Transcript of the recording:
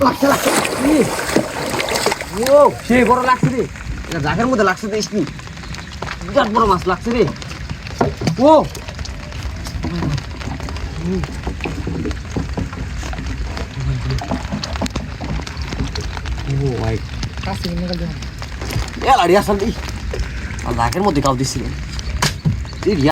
লাগছে লাগছে ও সে বড় লাগছে রে এটা জায়গার মধ্যে লাগছে দেশ কি বিরাট বড় মাছ লাগছে রে ও ও ভাই কাছে নিয়ে গেল এ লাড়ি আসল দি আর জায়গার মধ্যে কাউ দিছিল